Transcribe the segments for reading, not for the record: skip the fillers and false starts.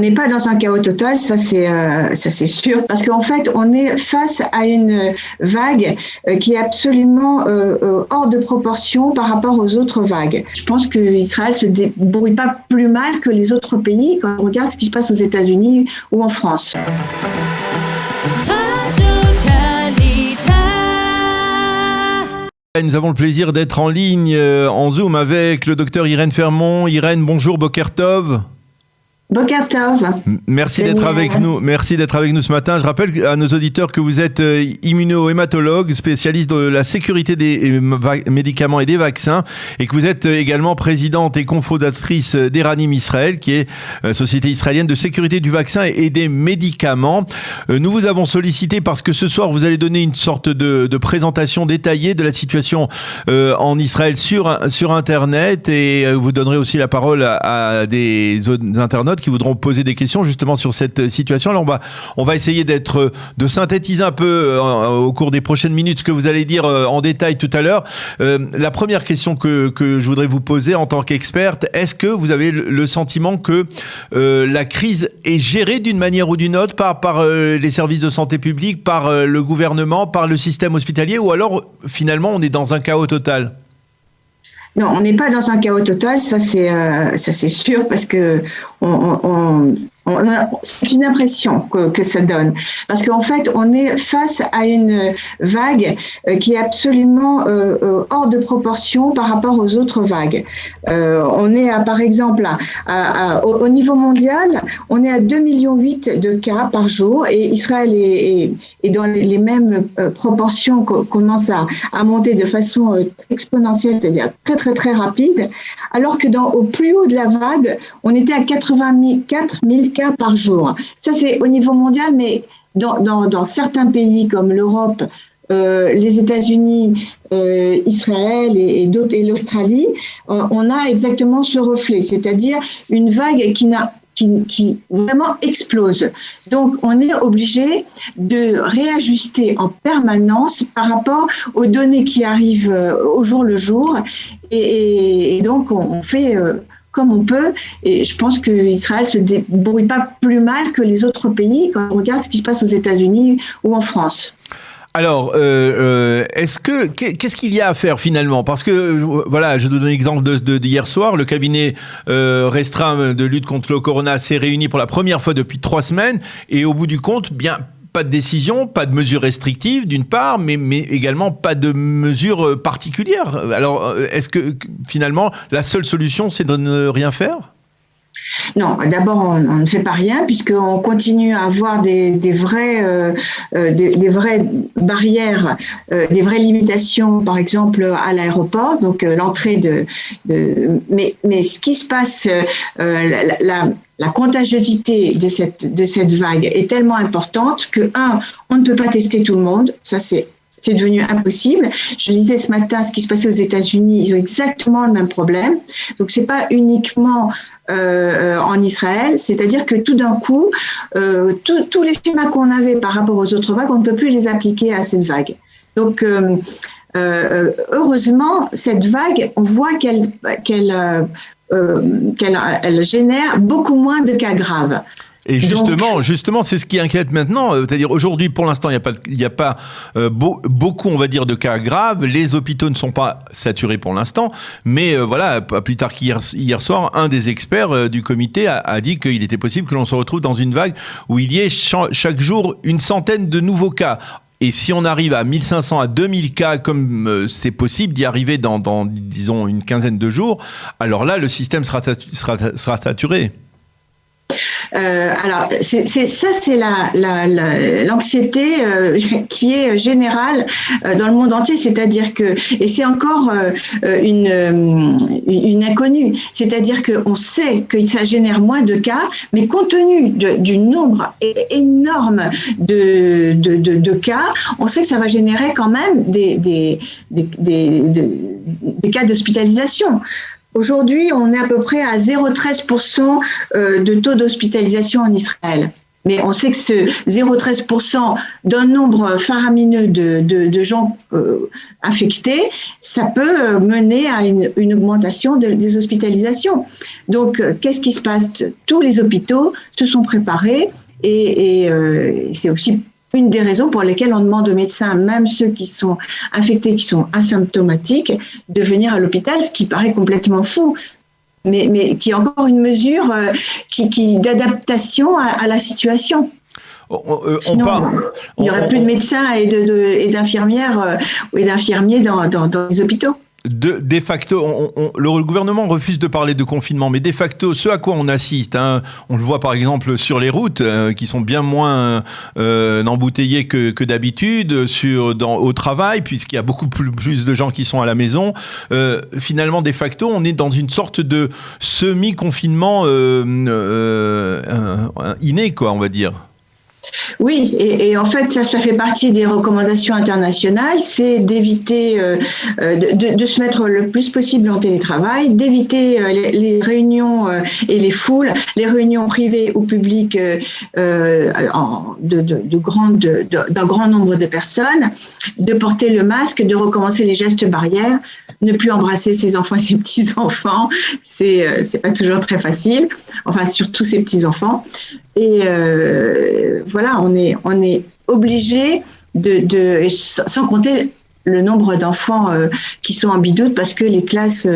On n'est pas dans un chaos total, ça c'est sûr, parce qu'en fait, on est face à une vague qui est absolument hors de proportion par rapport aux autres vagues. Je pense qu'Israël se débrouille pas plus mal que les autres pays quand on regarde ce qui se passe aux États-Unis ou en France. Nous avons le plaisir d'être en ligne, en Zoom, avec le docteur Irène Fermont. Irène, bonjour, Boker Tov. Boker Tov. Merci d'être avec nous. Merci d'être avec nous ce matin. Je rappelle à nos auditeurs que vous êtes immuno-hématologue, spécialiste de la sécurité des médicaments et des vaccins, et que vous êtes également présidente et cofondatrice d'Eranim Israël, qui est société israélienne de sécurité du vaccin et des médicaments. Nous vous avons sollicité parce que ce soir vous allez donner une sorte de présentation détaillée de la situation en Israël sur Internet, et vous donnerez aussi la parole à des internautes qui voudront poser des questions justement sur cette situation. Alors on va essayer de synthétiser un peu au cours des prochaines minutes ce que vous allez dire en détail tout à l'heure. La première question que je voudrais vous poser en tant qu'experte, est-ce que vous avez le sentiment que la crise est gérée d'une manière ou d'une autre par les services de santé publique, par le gouvernement, par le système hospitalier, ou alors finalement on est dans un chaos total ? Non, on n'est pas dans un chaos total, ça c'est sûr, parce que c'est une impression que ça donne. Parce qu'en fait, on est face à une vague qui est absolument hors de proportion par rapport aux autres vagues. On est par exemple, au niveau mondial, on est à 2,8 millions de cas par jour, et Israël est dans les mêmes proportions, commence à monter de façon exponentielle, c'est-à-dire très très très rapide, alors que au plus haut de la vague, on était à 84 000 cas par jour. Ça, c'est au niveau mondial, mais dans certains pays comme l'Europe, les États-Unis, Israël et l'Australie, on a exactement ce reflet, c'est-à-dire une vague qui vraiment explose. Donc, on est obligé de réajuster en permanence par rapport aux données qui arrivent au jour le jour. Et donc, on fait comme on peut. Et je pense qu'Israël se débrouille pas plus mal que les autres pays quand on regarde ce qui se passe aux États-Unis ou en France. Alors, qu'est-ce qu'il y a à faire finalement ? Parce que, voilà, je donne l'exemple d'hier soir, le cabinet restreint de lutte contre le corona s'est réuni pour la première fois depuis 3 semaines, et au bout du compte, bien, pas de décision, pas de mesures restrictives d'une part, mais également pas de mesures particulières. Alors, est-ce que finalement, la seule solution, c'est de ne rien faire ? Non, d'abord, on ne fait pas rien puisqu'on continue à avoir des vraies barrières, des vraies limitations, par exemple à l'aéroport, donc l'entrée mais ce qui se passe, la contagiosité de cette vague est tellement importante que, on ne peut pas tester tout le monde, ça c'est devenu impossible. Je lisais ce matin ce qui se passait aux États-Unis, ils ont exactement le même problème. Donc c'est pas uniquement en Israël, c'est-à-dire que tout d'un coup, tous les schémas qu'on avait par rapport aux autres vagues, on ne peut plus les appliquer à cette vague. Donc heureusement, cette vague, on voit qu'elle génère beaucoup moins de cas graves. Et justement, c'est ce qui inquiète maintenant. C'est-à-dire aujourd'hui, pour l'instant, il n'y a pas beaucoup, on va dire, de cas graves. Les hôpitaux ne sont pas saturés pour l'instant. Mais voilà, pas plus tard qu'hier soir, un des experts du comité a dit qu'il était possible que l'on se retrouve dans une vague où il y ait chaque jour une centaine de nouveaux cas. Et si on arrive à 1500 à 2000 cas, comme c'est possible d'y arriver dans, disons, une quinzaine de jours, alors là, le système sera saturé. Alors, c'est l'anxiété qui est générale dans le monde entier, c'est-à-dire que, et c'est encore une inconnue, c'est-à-dire qu'on sait que ça génère moins de cas, mais compte tenu du nombre énorme de cas, on sait que ça va générer quand même des cas d'hospitalisation. Aujourd'hui, on est à peu près à 0,13% de taux d'hospitalisation en Israël. Mais on sait que ce 0,13% d'un nombre faramineux de gens infectés, ça peut mener à une augmentation des hospitalisations. Donc, qu'est-ce qui se passe? Tous les hôpitaux se sont préparés et c'est aussi une des raisons pour lesquelles on demande aux médecins, même ceux qui sont infectés, qui sont asymptomatiques, de venir à l'hôpital, ce qui paraît complètement fou. Mais qui est encore une mesure d'adaptation à la situation. Sinon, il n'y aurait plus de médecins et d'infirmières et d'infirmiers dans les hôpitaux. De facto, le gouvernement refuse de parler de confinement, mais de facto, ce à quoi on assiste, on le voit par exemple sur les routes, qui sont bien moins embouteillées que d'habitude, au travail, puisqu'il y a beaucoup plus de gens qui sont à la maison. Finalement, de facto, on est dans une sorte de semi-confinement inné, quoi, on va dire. Oui, et en fait, ça fait partie des recommandations internationales, c'est d'éviter de se mettre le plus possible en télétravail, d'éviter les réunions et les foules, les réunions privées ou publiques d'un grand nombre de personnes, de porter le masque, de recommencer les gestes barrières, ne plus embrasser ses enfants et ses petits-enfants, c'est pas toujours très facile, enfin surtout ses petits-enfants. Et voilà, on est obligé sans compter le nombre d'enfants qui sont en bidoute parce que les classes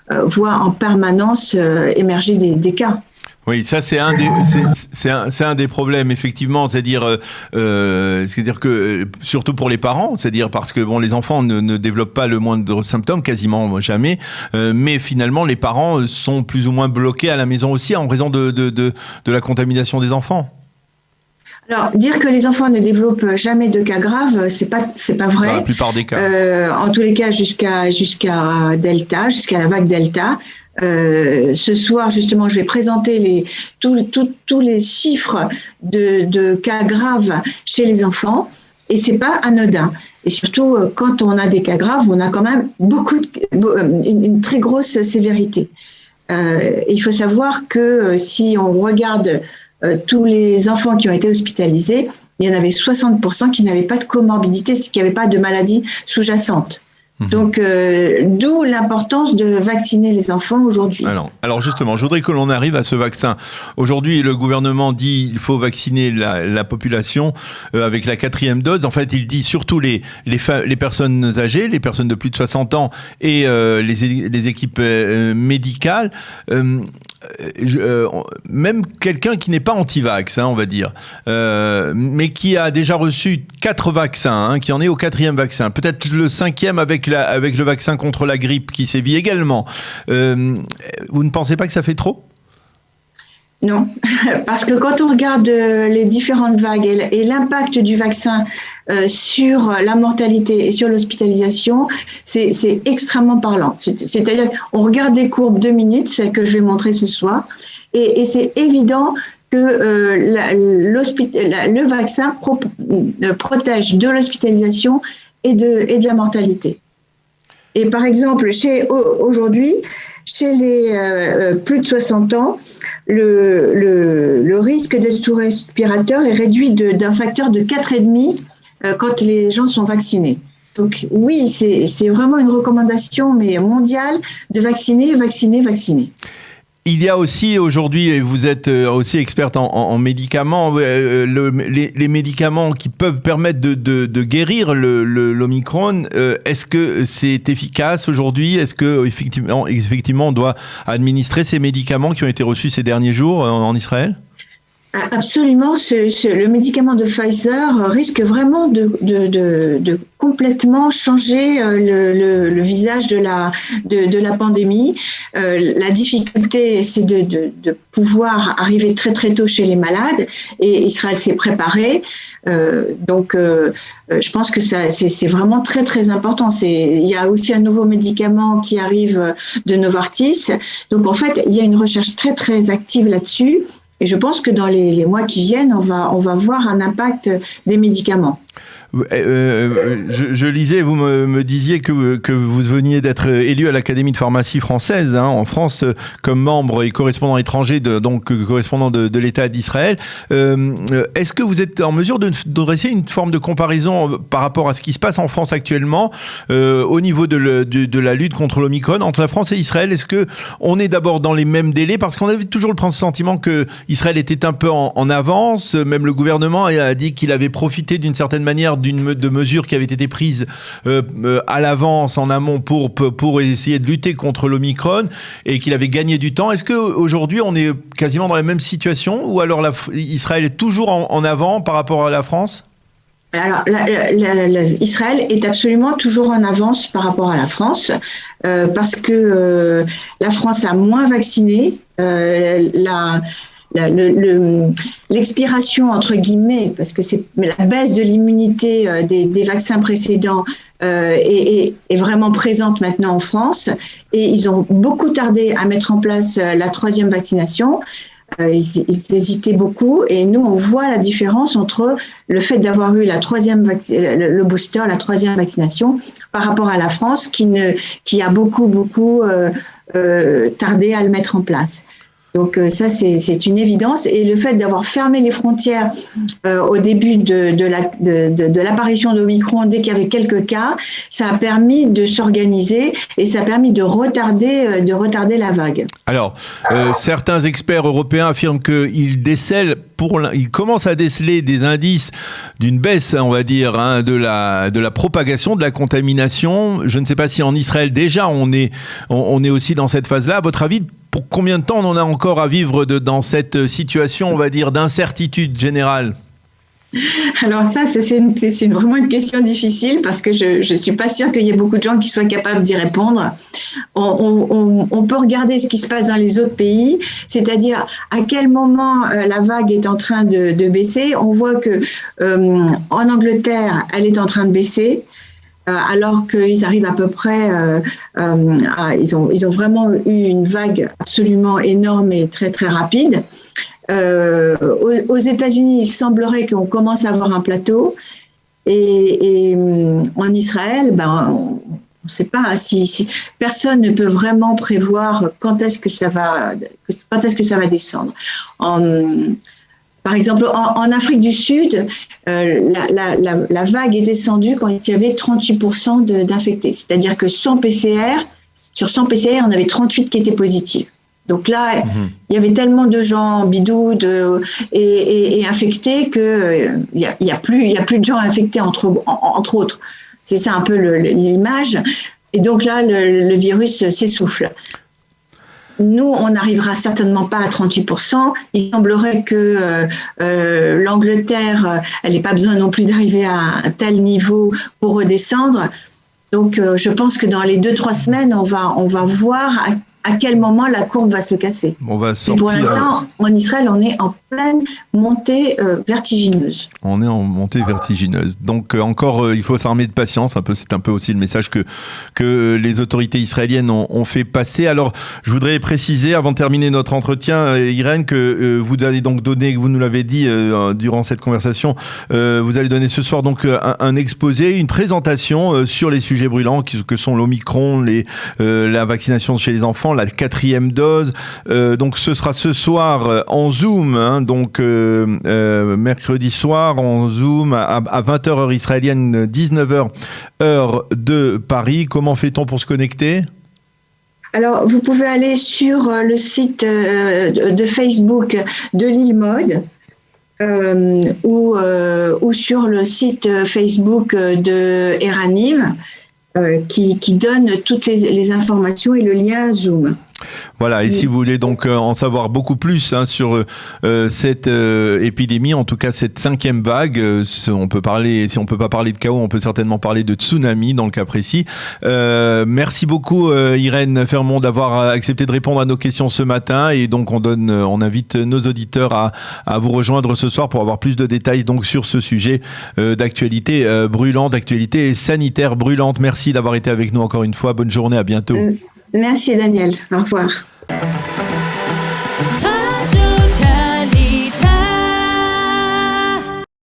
voient en permanence émerger des cas. Oui, ça c'est un des problèmes effectivement, c'est-à-dire que surtout pour les parents, c'est-à-dire parce que les enfants ne développent pas le moindre symptôme, quasiment jamais, mais finalement les parents sont plus ou moins bloqués à la maison aussi en raison de la contamination des enfants. Alors, dire que les enfants ne développent jamais de cas graves, c'est pas vrai. Dans la plupart des cas. En tous les cas, jusqu'à Delta, jusqu'à la vague Delta. Ce soir, justement, je vais présenter tous les chiffres de cas graves chez les enfants, et c'est pas anodin. Et surtout, quand on a des cas graves, on a quand même une très grosse sévérité. Il faut savoir que si on regarde tous les enfants qui ont été hospitalisés, il y en avait 60% qui n'avaient pas de comorbidité, c'est-à-dire qu'il n'y avait pas de maladie sous-jacente. Donc, d'où l'importance de vacciner les enfants aujourd'hui. Alors justement, je voudrais que l'on arrive à ce vaccin. Aujourd'hui, le gouvernement dit qu'il faut vacciner la population avec la 4e dose. En fait, il dit surtout les personnes âgées, les personnes de plus de 60 ans et les équipes médicales. Même quelqu'un qui n'est pas anti-vax, on va dire, mais qui a déjà reçu 4 vaccins, qui en est au 4e vaccin, peut-être le 5e avec le vaccin contre la grippe qui sévit également. Vous ne pensez pas que ça fait trop ? Non, parce que quand on regarde les différentes vagues et l'impact du vaccin sur la mortalité et sur l'hospitalisation, c'est extrêmement parlant. C'est-à-dire qu'on regarde les courbes 2 minutes, celles que je vais montrer ce soir, et c'est évident que le vaccin protège de l'hospitalisation et de la mortalité. Et par exemple, aujourd'hui, chez les plus de 60 ans, le risque d'être sous respirateur est réduit d'un facteur de 4,5 quand les gens sont vaccinés. Donc oui, c'est vraiment une recommandation mondiale de vacciner. Il y a aussi aujourd'hui, et vous êtes aussi experte en médicaments, les médicaments qui peuvent permettre de guérir l'Omicron. Est-ce que c'est efficace aujourd'hui ? Est-ce que effectivement on doit administrer ces médicaments qui ont été reçus ces derniers jours en Israël ? Absolument, le médicament de Pfizer risque vraiment de complètement changer le visage de la pandémie. La difficulté, c'est de pouvoir arriver très très tôt chez les malades, et Israël s'est préparé. Donc, je pense que c'est vraiment très très important. Il y a aussi un nouveau médicament qui arrive de Novartis. Donc, en fait, il y a une recherche très très active là-dessus. Et je pense que dans les mois qui viennent, on va voir un impact des médicaments. Je lisais, vous me disiez que vous veniez d'être élu à l'Académie de pharmacie française, en France, comme membre et correspondant étranger, donc correspondant de l'État d'Israël. Est-ce que vous êtes en mesure de dresser une forme de comparaison par rapport à ce qui se passe en France actuellement, au niveau de la lutte contre l'Omicron, entre la France et Israël? Est-ce que on est d'abord dans les mêmes délais? Parce qu'on avait toujours le sentiment que Israël était un peu en avance. Même le gouvernement a dit qu'il avait profité d'une certaine manière de mesures qui avaient été prises à l'avance, en amont, pour essayer de lutter contre l'Omicron, et qu'il avait gagné du temps. Est-ce qu'aujourd'hui, on est quasiment dans la même situation, ou alors Israël est toujours en avant par rapport à la France? Alors, Israël est absolument toujours en avance par rapport à la France, parce que la France a moins vacciné. L'expiration, entre guillemets, parce que c'est la baisse de l'immunité des vaccins précédents est vraiment présente maintenant en France, et ils ont beaucoup tardé à mettre en place la 3e vaccination. Ils hésitaient beaucoup, et nous on voit la différence entre le fait d'avoir eu le booster, la 3e vaccination, par rapport à la France qui a beaucoup tardé à le mettre en place. Donc ça, c'est une évidence. Et le fait d'avoir fermé les frontières au début de l'apparition d'Omicron, dès qu'il y avait quelques cas, ça a permis de s'organiser, et ça a permis de retarder la vague. Alors, certains experts européens affirment qu'ils ils commencent à déceler des indices d'une baisse, on va dire, de la propagation, de la contamination. Je ne sais pas si en Israël déjà on est aussi dans cette phase-là. À votre avis, pour combien de temps on en a encore à vivre dans cette situation, on va dire, d'incertitude générale? Alors ça, c'est vraiment une question difficile, parce que je ne suis pas sûre qu'il y ait beaucoup de gens qui soient capables d'y répondre. On peut regarder ce qui se passe dans les autres pays, c'est-à-dire à quel moment la vague est en train de baisser. On voit que en Angleterre, elle est en train de baisser. Alors qu'ils arrivent à peu près, ils ont vraiment eu une vague absolument énorme et très très rapide. Aux États-Unis, il semblerait qu'on commence à avoir un plateau, et en Israël, on ne sait pas, si personne ne peut vraiment prévoir quand est-ce que ça va descendre. Par exemple, en Afrique du Sud, la vague est descendue quand il y avait 38% d'infectés. C'est-à-dire que sur 100 PCR, on avait 38 qui étaient positifs. Donc là, il y avait tellement de gens bidous et infectés qu'il n'y a plus de gens infectés entre autres. C'est ça un peu l'image. Et donc là, le virus s'essouffle. Nous, on n'arrivera certainement pas à 38%. Il semblerait que l'Angleterre, elle n'ait pas besoin non plus d'arriver à un tel niveau pour redescendre. Donc, je pense que dans les 2-3 semaines, on va voir à quel moment la courbe va se casser. On va sortir. Pour l'instant, en Israël, on est en pleine montée vertigineuse. On est en montée vertigineuse. Donc encore, il faut s'armer de patience. C'est un peu aussi le message que les autorités israéliennes ont fait passer. Alors, je voudrais préciser, avant de terminer notre entretien, Irène, que vous allez donc donner, vous nous l'avez dit durant cette conversation, vous allez donner ce soir donc un exposé, une présentation sur les sujets brûlants que sont l'Omicron, la vaccination chez les enfants, la 4e dose. Donc ce sera ce soir en Zoom, donc mercredi soir en Zoom à 20h heure israélienne, 19h heure de Paris. Comment fait-on pour se connecter ? Alors, vous pouvez aller sur le site de Facebook de Lilmod, ou sur le site Facebook de Eranim, qui donne toutes les informations et le lien Zoom. Voilà, et si vous voulez donc en savoir beaucoup plus sur cette épidémie, en tout cas cette 5e vague, si on peut pas parler de chaos, on peut certainement parler de tsunami dans le cas précis. Merci beaucoup Irène Fermont d'avoir accepté de répondre à nos questions ce matin, et donc on invite nos auditeurs à vous rejoindre ce soir pour avoir plus de détails donc sur ce sujet d'actualité brûlante, d'actualité sanitaire brûlante. Merci d'avoir été avec nous encore une fois. Bonne journée, à bientôt. Merci Daniel, au revoir.